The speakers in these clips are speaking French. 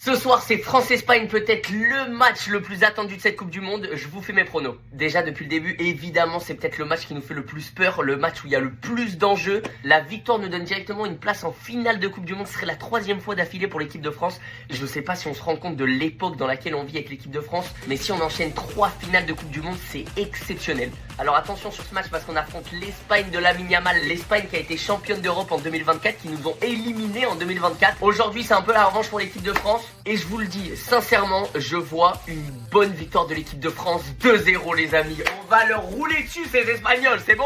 Ce soir, c'est France-Espagne, peut-être le match le plus attendu de cette Coupe du Monde. Je vous fais mes pronos. Déjà, depuis le début, évidemment, c'est peut-être le match qui nous fait le plus peur, le match où il y a le plus d'enjeux. La victoire nous donne directement une place en finale de Coupe du Monde. Ce serait la 3e fois d'affilée pour l'équipe de France. Je ne sais pas si on se rend compte de l'époque dans laquelle on vit avec l'équipe de France, mais si on enchaîne 3 finales de Coupe du Monde, c'est exceptionnel. Alors attention sur ce match parce qu'on affronte l'Espagne de Lamine Yamal, l'Espagne qui a été championne d'Europe en 2024, qui nous ont éliminés en 2024. Aujourd'hui, c'est un peu la revanche pour l'équipe de France. Et je vous le dis, sincèrement, je vois une bonne victoire de l'équipe de France. 2-0 les amis. On va leur rouler dessus ces Espagnols, c'est bon?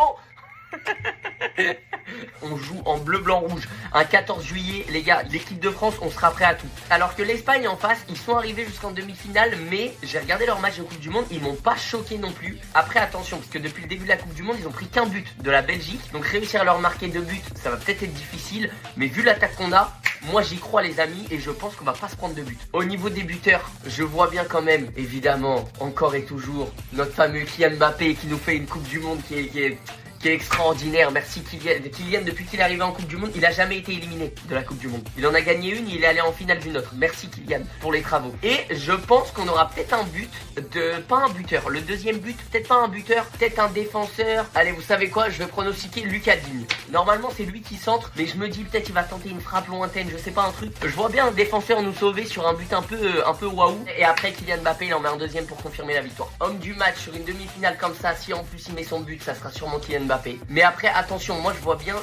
On joue en bleu, blanc, rouge. Un 14 juillet, les gars, l'équipe de France, on sera prêt à tout. Alors que l'Espagne en face, ils sont arrivés jusqu'en demi-finale, mais j'ai regardé leur match de Coupe du Monde, ils m'ont pas choqué non plus. Après, attention, parce que depuis le début de la Coupe du Monde, ils ont pris qu'un but de la Belgique. Donc réussir à leur marquer 2 buts, ça va peut-être être difficile. Mais vu l'attaque qu'on a, moi j'y crois les amis, et je pense qu'on va pas se prendre de but. Au niveau des buteurs, je vois bien quand même, évidemment, encore et toujours, notre fameux Kylian Mbappé qui nous fait une Coupe du Monde qui est extraordinaire. Merci Kylian. Kylian, depuis qu'il est arrivé en Coupe du Monde, il a jamais été éliminé de la Coupe du Monde. Il en a gagné une, il est allé en finale d'une autre. Merci Kylian pour les travaux. Et je pense qu'on aura peut-être un but de... pas un buteur. Le deuxième but, peut-être pas un buteur, peut-être un défenseur. Allez, vous savez quoi? Je vais pronostiquer Lucas Digne. Normalement, c'est lui qui centre, mais je me dis peut-être il va tenter une frappe lointaine, je sais pas, un truc. Je vois bien un défenseur nous sauver sur un but un peu waouh. Et après, Kylian Mbappé, il en met un deuxième pour confirmer la victoire. Homme du match sur une demi-finale comme ça, si en plus il met son but, ça sera sûrement Kylian Mbappé. Mais après attention, moi je vois bien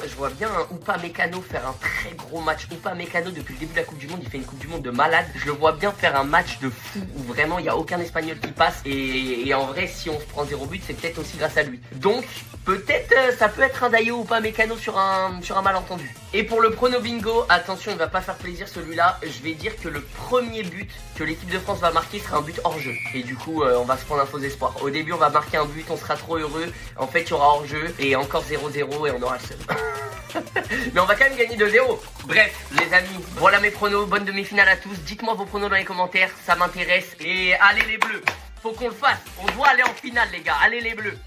un Upamecano faire un très gros match. Upamecano depuis le début de la Coupe du Monde, il fait une Coupe du Monde de malade. Je le vois bien faire un match de fou où vraiment il n'y a aucun Espagnol qui passe. Et en vrai, si on se prend 0 but, c'est peut-être aussi grâce à lui. Donc peut-être ça peut être un Dayo Upamecano sur un malentendu. Et pour le prono bingo, attention, il va pas faire plaisir celui-là. Je vais dire que le premier but que l'équipe de France va marquer sera un but hors jeu. Et du coup on va se prendre un faux espoir. Au début on va marquer un but, on sera trop heureux. En fait il y aura hors jeu et encore 0-0 et on aura le seum. Mais on va quand même gagner 2-0. Bref les amis, voilà mes pronos. Bonne demi-finale à tous. Dites-moi vos pronos dans les commentaires, ça m'intéresse. Et allez les bleus, faut qu'on le fasse. On doit aller en finale les gars, allez les bleus.